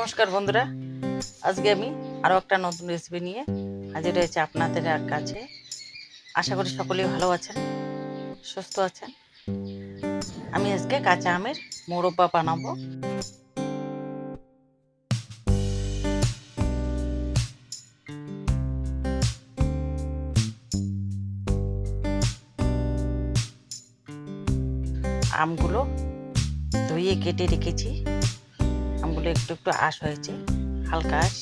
নমস্কার বন্ধুরা, আজকে আমি আরও একটা নতুন রেসিপি নিয়ে হাজির হয়েছি আপনাদের কাছে। আশা করি সকলেই ভালো আছেন, সুস্থ আছেন। আমি আজকে কাঁচা আমের মোরব্বা বানাবো। আমগুলো ধুয়ে কেটে রেখেছি। আমগুলো একটু একটু আঁশ হয়েছে, হালকা আঁশ,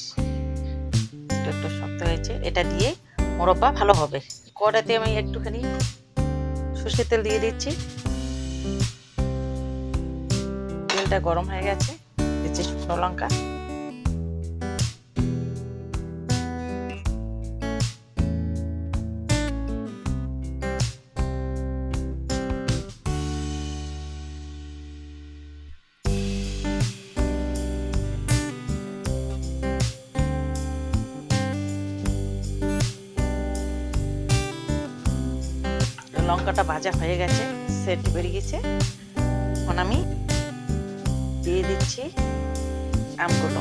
একটু একটু শক্ত হয়েছে। এটা দিয়ে মোরব্বা ভালো হবে। কড়াতে আমি একটুখানি সর্ষের তেল দিয়ে দিচ্ছি। তেলটা গরম হয়ে গেছে, দিচ্ছি শুকনো লঙ্কা, লঙ্কাটা ভাজা হয়ে গেছে, সেন্ট বেরিয়ে গেছে। এখন আমি দিয়ে দিচ্ছি আমগুলো।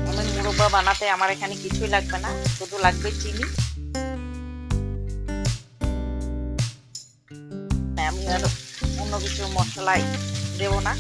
আমের মুরব্বা বানাতে আমার এখানে কিছুই লাগবে না, শুধু লাগবে চিনি। আমি আর অন্য কিছু মশলাই দেব না।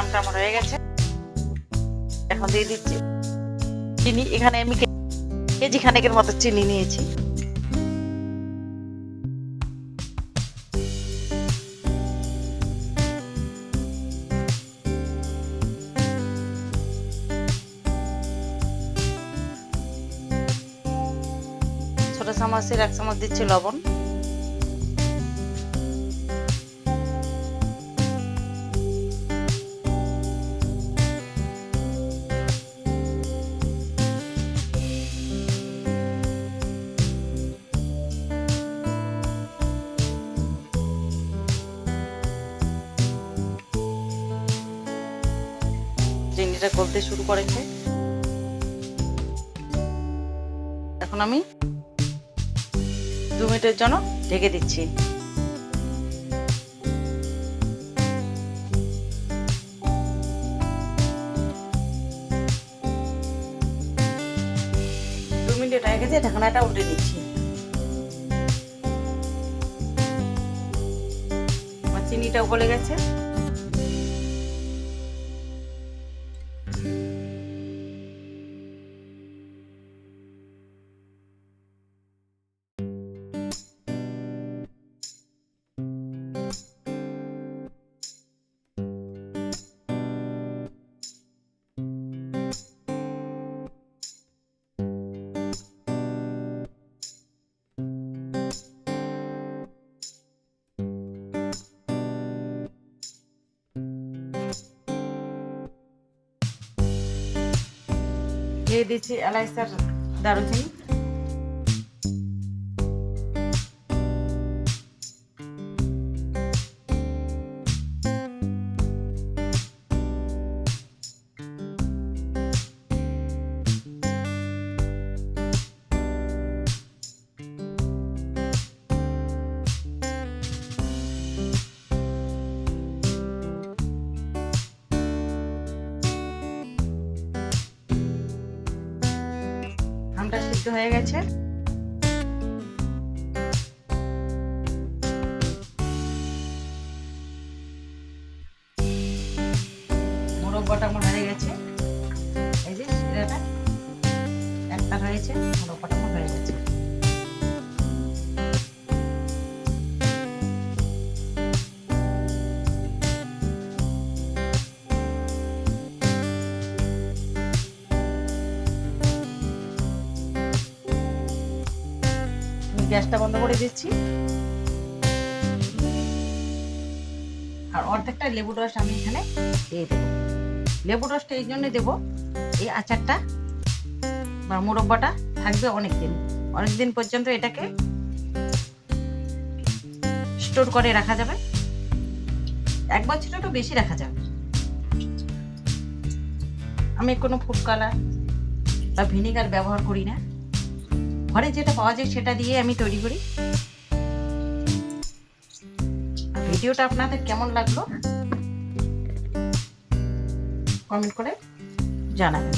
আমটা আমার হয়ে গেছে, এখন দিয়ে দিচ্ছি চিনি। এখানে আমি কেজি খানেকের মতো চিনি নিয়েছি। ছোট চামচের 1 চামচ দিচ্ছি লবণ। চিনিটা গলতে শুরু করেছে। এখন আমি 2 মিনিটের জন্য ঢেকে দিচ্ছি। মিনিট হয়ে গেছে, ঢাকনাটা উল্টে দিচ্ছি। আমার চিনিটাও গলে গেছে। দিয়ে দিচ্ছি এলাচ আর দারুচিনি। আমটা সিদ্ধ হয়ে গেছে। মোরব্বাটা আমার হয়ে গেছে। এই যে শিরাটা একটা হয়েছে, মোরব্বাটা আমার হয়ে গেছে। গ্যাসটা বন্ধ করে দিচ্ছি। আর অর্ধেকটা লেবু রস আমি এখানে দিয়ে দেবো। লেবু রসটা এই জন্য দেবো, এই আচারটা বা মুরব্বাটা থাকবে অনেক দিন পর্যন্ত এটাকে স্টোর করে রাখা যাবে। 1 বছরেরও বেশি রাখা যাবে। আমি কোনো ফুড কালার বা ভিনেগার ব্যবহার করি না, ঘরে যেটা পাওয়া যায় সেটা দিয়ে আমি তৈরি করি। ভিডিওটা আপনাদের কেমন লাগলো কমেন্ট করে জানাবেন।